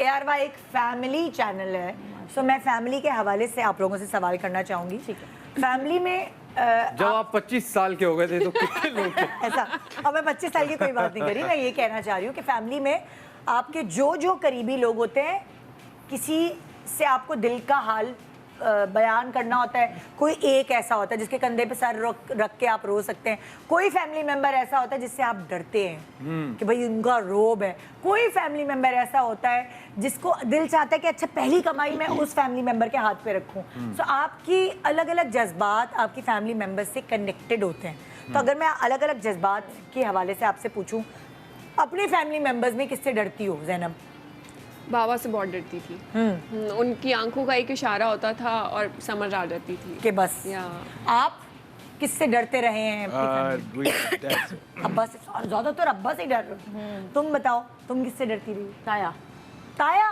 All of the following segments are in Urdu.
ARY ایک فیملی چینل ہے, سو میں فیملی کے حوالے سے آپ لوگوں سے سوال کرنا چاہوں گی. فیملی میں جب آپ 25 سال کے ہو گئے تھے تو کتنے لوگ تھے؟ ایسا, اب میں 25 سال کی کوئی بات نہیں کری, میں یہ کہنا چاہ رہی ہوں کہ فیملی میں آپ کے جو قریبی لوگ ہوتے ہیں, کسی سے آپ کو دل کا حال بیان کرنا ہوتا ہے, کوئی ایک ایسا ہوتا ہے جس کے کندھے پہ سر رکھ کے آپ رو سکتے ہیں, کوئی فیملی ممبر ایسا ہوتا ہے جس سے آپ ڈرتے ہیں کہ بھئی ان کا روب ہے, کوئی فیملی ممبر ایسا ہوتا ہے جس کو دل چاہتا ہے کہ اچھا پہلی کمائی میں اس فیملی ممبر کے ہاتھ پہ رکھوں. سو آپ کی الگ الگ جذبات آپ کی فیملی ممبر سے کنیکٹڈ ہوتے ہیں. تو اگر میں الگ الگ جذبات کے حوالے سے آپ سے پوچھوں, اپنے فیملی ممبرز میں کس سے ڈرتی ہو زینب؟ بابا سے بہت ڈرتی تھی. ان کی آنکھوں کا ایک اشارہ ہوتا تھا اور سمجھ آ جاتی تھی کہ بس. آپ کس سے ڈرتے رہے ہیں؟ ابا سے, زیادہ تر ابا سے ڈر رہے. تم بتاؤ, تم کس سے ڈرتی رہی؟ تایا. تایا؟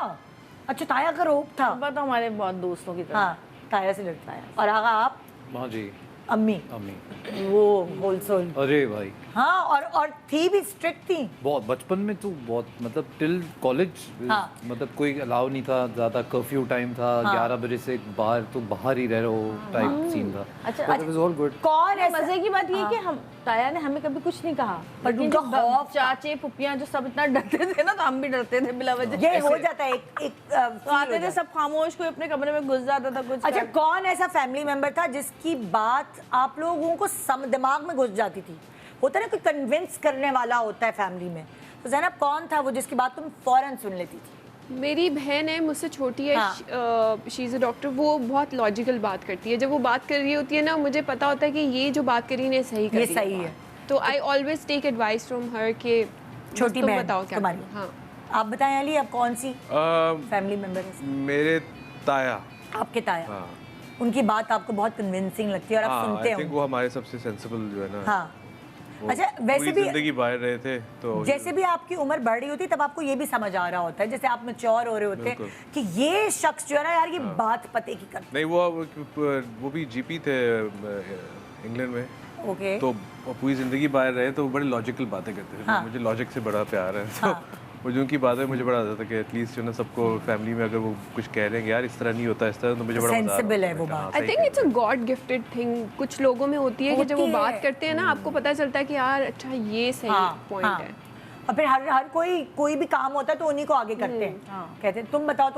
اچھا, تایا کا روب تھا. ابا تو ہمارے بہت دوستوں کی طرح. ہاں, تایا سے ڈرتا ہے. اور آغا آپ؟ ہاں جی, امی. امی. وہ ہول سول. ارے بھائی ہاں, اور تھی بھی اسٹرکٹ تھی بہت. بچپن میں تو بہت, مطلب ٹل کالج مطلب کوئی الاؤ نہیں تھا زیادہ, کرفیو ٹائم تھا 11 بجے سے باہر, تو باہر ہی رہ رہو ٹائپ سین تھا. اچھا, کون مزے کی بات یہ کہ ہم تایا نے ہمیں کبھی کچھ نہیں کہا, پر ان کا خوف, چاچے پھپھیاں جو سب اتنا ڈرتے تھے نا, تو ہم بھی ڈرتے تھے بلا وجہ. یہ ہو جاتا ہے ایک آتے تھے سب خاموش, کوئی اپنے کمرے میں گھس جاتا تھا کچھ. اچھا, کون ایسا فیملی ممبر تھا جس کی بات آپ لوگوں کو دماغ میں گھس جاتی تھی؟ ہوتا ہے نا کوئی کنونس کرنے والا ہوتا ہے فیملی میں, تو زینب کون تھا وہ جس کی بات تم فوراً سن لیتی تھی؟ میری بہن ہے, مجھ سے چھوٹی ہے, شی از اے ڈاکٹر. وہ بہت لاجیکل بات کرتی ہے. جب وہ بات کر رہی ہوتی ہے نا, مجھے پتا ہوتا ہے کہ یہ جو بات کری ہے صحیح کر رہی ہے, یہ صحیح ہے. تو I always take advice from her کہ چھوٹی بہن بتاؤ کیا. تمہاری. ہاں, آپ بتائیں علی, آپ کون سی فیملی ممبر ہے؟ میرے تایا. آپ کے تایا, ان کی بات آپ کو بہت کنونسنگ لگتی ہے اور آپ سنتے ہو. وہ ہمارے سب سے سینسیبل جو ہے نا. ہاں, اچھا ویسے بھی زندگی باہر رہے تھے تو جیسے بھی آپ کی عمر بڑھ رہی ہوتی تب آپ کو یہ بھی سمجھ آ رہا ہوتا ہے, جیسے آپ میچور ہو رہے ہوتے ہیں کہ یہ شخص جو ہے نا یار, یہ بات پتے کی کرتا. نہیں, وہ بھی جی پی تھے انگلینڈ میں. اوکے, تو پوری زندگی باہر رہے تو وہ بڑے لاجیکل باتیں کرتے تھے. مجھے لاجک سے بڑا پیار ہے, تو وہ جو ان کی باتیں مجھے بڑا آتا تھا کہ ایٹ لیسٹ جو نا سب کو فیملی میں اگر وہ کچھ کہہ رہے ہیں کہ یار اس طرح نہیں ہوتا اس طرح, تو مجھے بڑا سینسیبل ہے وہ بات. I think it's a god gifted thing. کچھ لوگوں میں ہوتی ہے کہ جب وہ بات کرتے ہیں نا, آپ کو پتہ چلتا ہے کہ یار اچھا یہ صحیح پوائنٹ ہے. اور پھر ہر کوئی بھی کام ہوتا ہے تو انہیں کو آگے کرتے ہیں, کہتے ہیں. تم بتاؤ,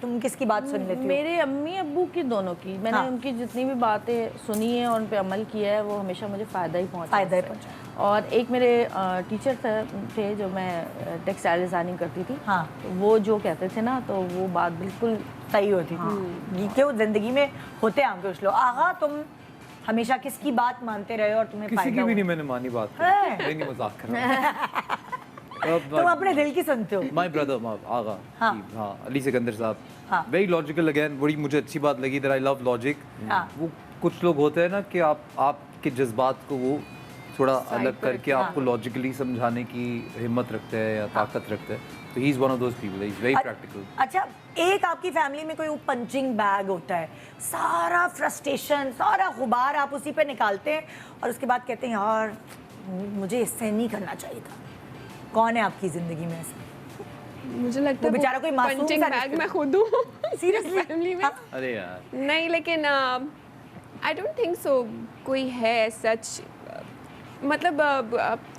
تم کس کی بات سن لیتی ہو؟ میرے امی ابو کی, دونوں کی. میں نے ان کی جتنی بھی باتیں سنی ہیں اور ان پہ عمل کیا ہے, وہ ہمیشہ مجھے فائدہ ہی پہنچا. اور ایک میرے ٹیچر تھے جو میں ٹیکسٹائل ڈیزائننگ کرتی تھی, وہ جو کہتے تھے نا, تو وہ بات بالکل صحیح ہوتی تھی کہ وہ زندگی میں ہوتے ہیں کچھ لوگ. آغا, تم ہمیشہ کس کی بات مانتے رہے اور تمہیں کسی کی بھی نہیں میں نے مانی بات, نہیں مذاق کر رہا. تم اپنے دل کی سنتے ہو. مائی بردر آغا, ہاں, علی سکندر صاحب, ویری لاجیکل. اگین بڑی مجھے اچھی بات لگی, دیٹ آئی لو لاجک. وہ کچھ لوگ ہوتے ہیں نا کہ آپ کے جذبات کو وہ تھوڑا الگ کر کے آپ کو لاجیکلی سمجھانے کی ہمت رکھتے ہیں یا طاقت رکھتے ہیں. تو he is one of those people, he is very practical. اچھا, ایک آپ کی فیملی میں کوئی پنچنگ بیگ ہوتا ہے, سارا فرسٹریشن, سارا غبار آپ اسی پہ نکالتے ہیں اور اس کے بعد کہتے ہیں یار مجھے اس سے نہیں کرنا چاہیے تھا. کون ہے آپ کی زندگی میں ایسا؟ مجھے لگتا ہے بیچارہ کوئی معصوم پنچنگ بیگ میں خود ہوں سیریسلی فیملی میں. ارے یار نہیں, لیکن آئی ڈونٹ تھنک سو کوئی ہے سچ. مطلب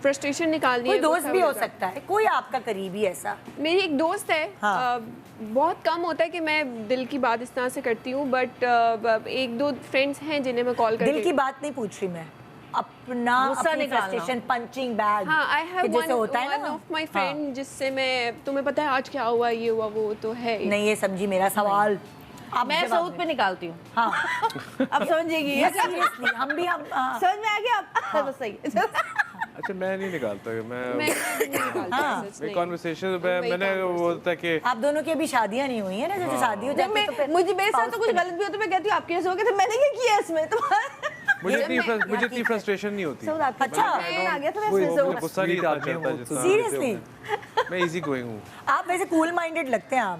فرسٹریشن نکالنی ہے. کوئی دوست بھی ہو سکتا ہے, کوئی آپ کا قریبی ایسا. میری ایک دوست ہے, بہت کم ہوتا ہے کہ میں دل کی بات اس طرح سے کرتی ہوں, بٹ ایک دو فرینڈس ہیں جنہیں میں کال کر کے. دل کی بات نہیں پوچھ رہی میں, اپنا اپنی فرسٹریشن پنچنگ بیگ. ہاں, I have one of my friend جس سے میں, تمہیں پتہ ہے آج کیا ہوا, یہ ہوا, وہ تو ہے نہیں. یہ سمجھی میرا سوال, میں سعود پہ نکالتی ہوں. ہاں, اب سمجھے گی, ہم بھی سمجھ میں آ گیا اب. صحیح. اچھا, میں نہیں نکالتا. میں کانورسیشن میں نے وہ ہوتا ہے کہ آپ دونوں کی ابھی شادیاں نہیں ہوئی ہیں نا, جیسے شادی ہو جاتی ہے تو پھر مجھے میرے ساتھ تو کچھ غلط بھی ہو تو میں کہتی ہوں آپ کیسے ہو گئے تھے, میں نے کیا کیا اس میں. مجھے اتنی فرسٹریشن نہیں ہوتی. اچھا, آ گیا تھا غصہ نہیں آتا. سیریسلی میں ایزی گوئنگ ہوں. آپ ویسے کول مائنڈیڈ لگتے ہیں آپ.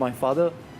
My father,